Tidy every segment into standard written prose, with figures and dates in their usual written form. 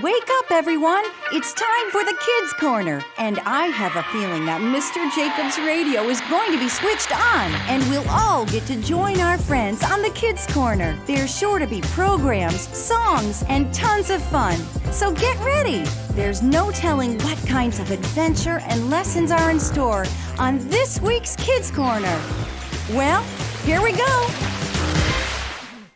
Wake up, everyone! It's time for the Kids Corner, and I have a feeling that Mr. Jacobs' radio is going to be switched on, and we'll all get to join our friends on the Kids Corner. There's sure to be programs, songs, and tons of fun. So get ready! There's no telling what kinds of adventure and lessons are in store on this week's Kids Corner. Well, here we go!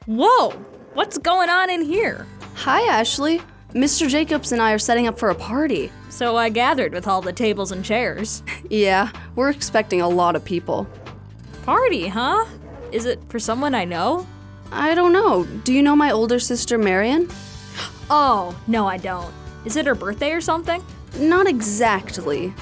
Whoa! What's going on in here? Hi, Ashley. Mr. Jacobs and I are setting up for a party. So I gathered with all the tables and chairs. Yeah, we're expecting a lot of people. Party, huh? Is it for someone I know? I don't know. Do you know my older sister, Marion? Oh, no I don't. Is it her birthday or something? Not exactly.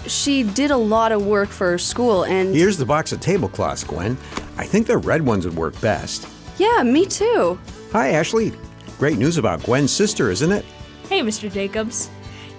She did a lot of work for her school and... Here's the box of tablecloths, Gwen. I think the red ones would work best. Yeah, me too. Hi, Ashley. Great news about Gwen's sister, isn't it? Hey, Mr. Jacobs.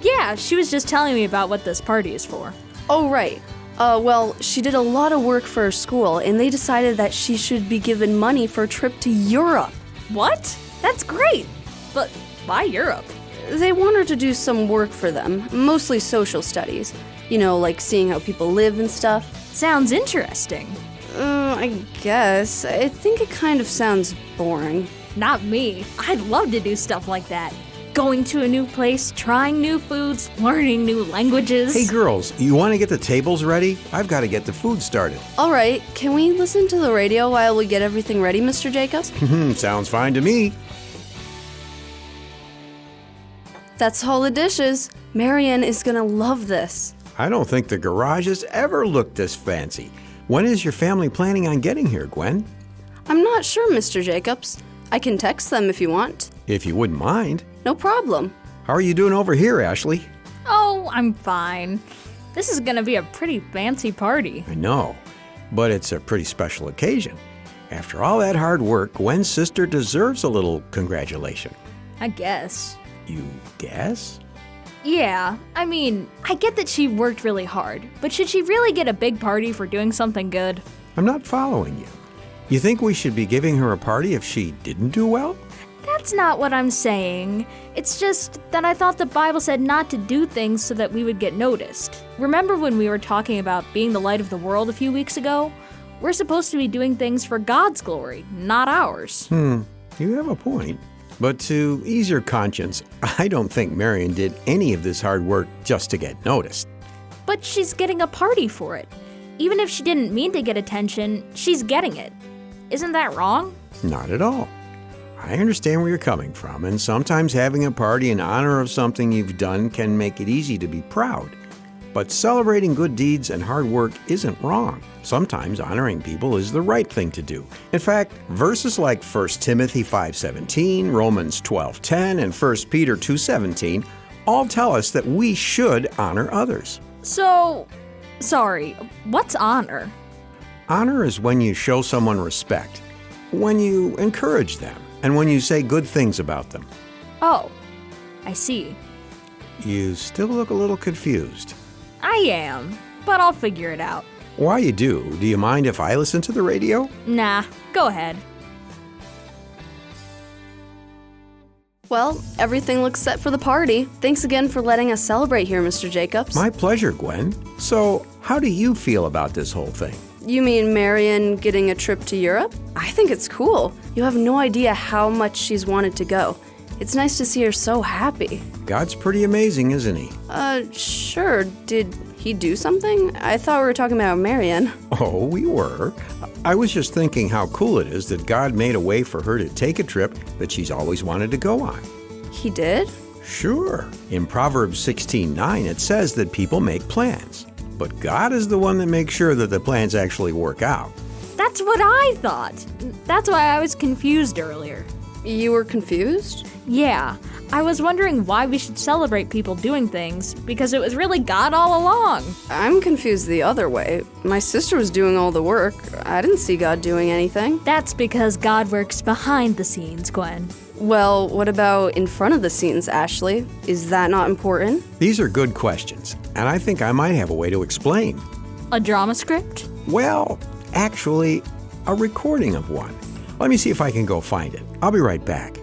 Yeah, she was just telling me about what this party is for. Oh, right. Well, she did a lot of work for her school, and they decided that she should be given money for a trip to Europe. What? That's great! But why Europe? They want her to do some work for them, mostly social studies. You know, like seeing how people live and stuff. Sounds interesting. I guess. I think it kind of sounds boring. Not me. I'd love to do stuff like that. Going to a new place, trying new foods, learning new languages. Hey, girls, you want to get the tables ready? I've got to get the food started. All right, can we listen to the radio while we get everything ready, Mr. Jacobs? Sounds fine to me. That's all the dishes. Marion is gonna love this. I don't think the garage has ever looked this fancy. When is your family planning on getting here, Gwen? I'm not sure, Mr. Jacobs. I can text them if you want. If you wouldn't mind. No problem. How are you doing over here, Ashley? Oh, I'm fine. This is gonna be a pretty fancy party. I know, but it's a pretty special occasion. After all that hard work, Gwen's sister deserves a little congratulation. I guess. You guess? Yeah, I mean, I get that she worked really hard, but should she really get a big party for doing something good? I'm not following you. You think we should be giving her a party if she didn't do well? That's not what I'm saying. It's just that I thought the Bible said not to do things so that we would get noticed. Remember when we were talking about being the light of the world a few weeks ago? We're supposed to be doing things for God's glory, not ours. You have a point. But to ease your conscience, I don't think Marion did any of this hard work just to get noticed. But she's getting a party for it. Even if she didn't mean to get attention, she's getting it. Isn't that wrong? Not at all. I understand where you're coming from, and sometimes having a party in honor of something you've done can make it easy to be proud. But celebrating good deeds and hard work isn't wrong. Sometimes honoring people is the right thing to do. In fact, verses like 1 Timothy 5:17, Romans 12:10, and 1 Peter 2:17 all tell us that we should honor others. So, sorry, what's honor? Honor is when you show someone respect, when you encourage them, and when you say good things about them. Oh, I see. You still look a little confused. I am, but I'll figure it out. While you do you mind if I listen to the radio? Nah, go ahead. Well, everything looks set for the party. Thanks again for letting us celebrate here, Mr. Jacobs. My pleasure, Gwen. So, how do you feel about this whole thing? You mean Marion getting a trip to Europe? I think it's cool. You have no idea how much she's wanted to go. It's nice to see her so happy. God's pretty amazing, isn't he? Sure. Did he do something? I thought we were talking about Marion. Oh, we were. I was just thinking how cool it is that God made a way for her to take a trip that she's always wanted to go on. He did? Sure. In Proverbs 16:9, it says that people make plans. But God is the one that makes sure that the plans actually work out. That's what I thought. That's why I was confused earlier. You were confused? Yeah, I was wondering why we should celebrate people doing things, because it was really God all along. I'm confused the other way. My sister was doing all the work. I didn't see God doing anything. That's because God works behind the scenes, Gwen. Well, what about in front of the scenes, Ashley? Is that not important? These are good questions, and I think I might have a way to explain. A drama script? Well, actually, a recording of one. Let me see if I can go find it. I'll be right back.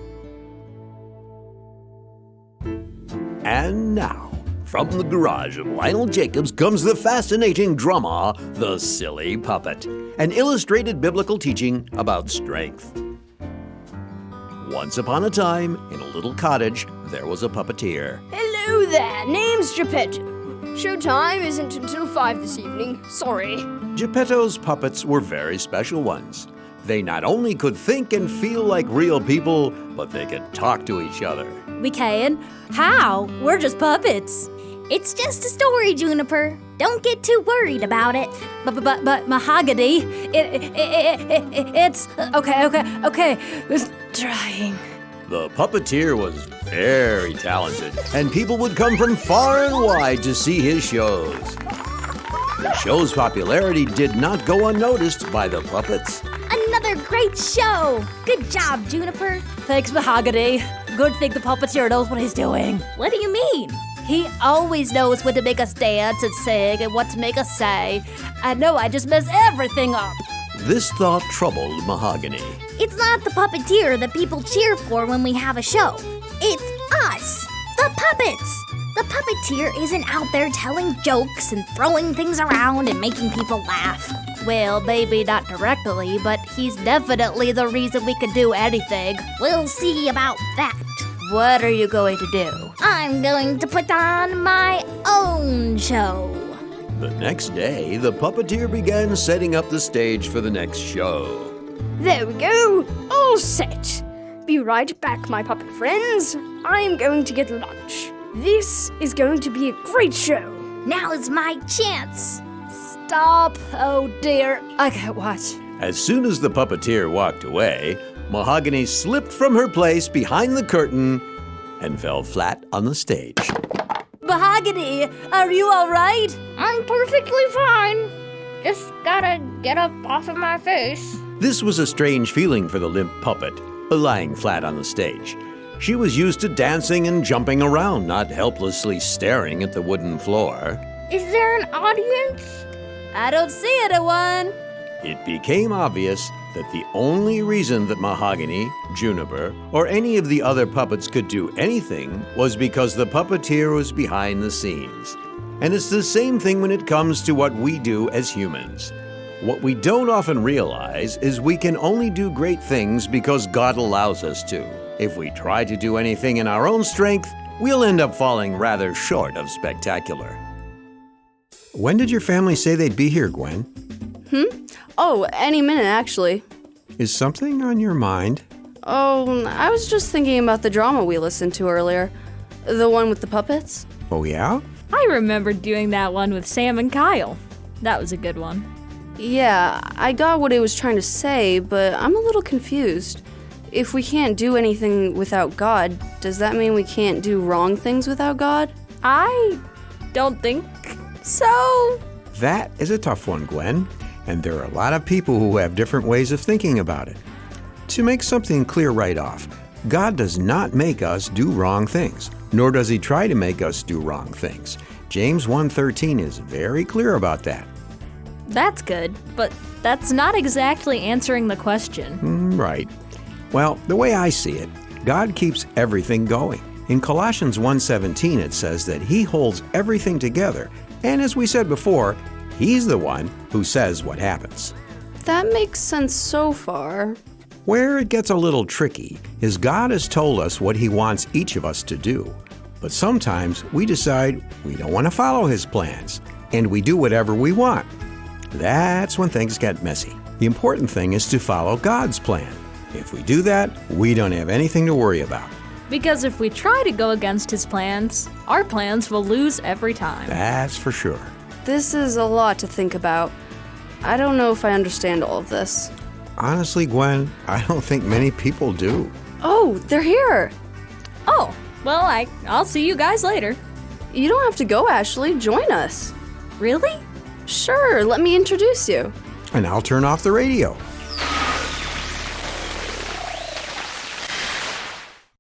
And now, from the garage of Lionel Jacobs comes the fascinating drama, The Silly Puppet, an illustrated biblical teaching about strength. Once upon a time, in a little cottage, there was a puppeteer. Hello there, name's Geppetto. Showtime isn't until 5 this evening, sorry. Geppetto's puppets were very special ones. They not only could think and feel like real people, but they could talk to each other. We can. How? We're just puppets. It's just a story, Juniper. Don't get too worried about it. But Mahogany, it's okay. It's trying. The puppeteer was very talented, and people would come from far and wide to see his shows. The show's popularity did not go unnoticed by the puppets. Another great show. Good job, Juniper. Thanks, Mahogany. Good thing the puppeteer knows what he's doing. What do you mean? He always knows when to make us dance and sing and what to make us say. I know I just mess everything up. This thought troubled Mahogany. It's not the puppeteer that people cheer for when we have a show. It's us, the puppets. The puppeteer isn't out there telling jokes and throwing things around and making people laugh. Well, maybe not directly, but he's definitely the reason we can do anything. We'll see about that. What are you going to do? I'm going to put on my own show. The next day, the puppeteer began setting up the stage for the next show. There we go, all set. Be right back, my puppet friends. I am going to get lunch. This is going to be a great show. Now is my chance. Stop. Oh dear, I can't watch. As soon as the puppeteer walked away, Mahogany slipped from her place behind the curtain and fell flat on the stage. Mahogany, are you all right? I'm perfectly fine. Just gotta get up off of my face. This was a strange feeling for the limp puppet, lying flat on the stage. She was used to dancing and jumping around, not helplessly staring at the wooden floor. Is there an audience? I don't see anyone. It became obvious that the only reason that Mahogany, Juniper, or any of the other puppets could do anything was because the puppeteer was behind the scenes. And it's the same thing when it comes to what we do as humans. What we don't often realize is we can only do great things because God allows us to. If we try to do anything in our own strength, we'll end up falling rather short of spectacular. When did your family say they'd be here, Gwen? Oh, any minute, actually. Is something on your mind? Oh, I was just thinking about the drama we listened to earlier. The one with the puppets. Oh, yeah? I remember doing that one with Sam and Kyle. That was a good one. Yeah, I got what it was trying to say, but I'm a little confused. If we can't do anything without God, does that mean we can't do wrong things without God? I don't think so. That is a tough one, Gwen. And there are a lot of people who have different ways of thinking about it. To make something clear right off, God does not make us do wrong things, nor does he try to make us do wrong things. James 1:13 is very clear about that. That's good, but that's not exactly answering the question. Right. Well, the way I see it, God keeps everything going. In Colossians 1:17, it says that he holds everything together. And as we said before, he's the one who says what happens. That makes sense so far. Where it gets a little tricky is God has told us what he wants each of us to do. But sometimes we decide we don't want to follow his plans, and we do whatever we want. That's when things get messy. The important thing is to follow God's plan. If we do that, we don't have anything to worry about. Because if we try to go against his plans, our plans will lose every time. That's for sure. This is a lot to think about. I don't know if I understand all of this. Honestly, Gwen, I don't think many people do. Oh, they're here! Oh, well, I'll see you guys later. You don't have to go, Ashley. Join us. Really? Sure, let me introduce you. And I'll turn off the radio.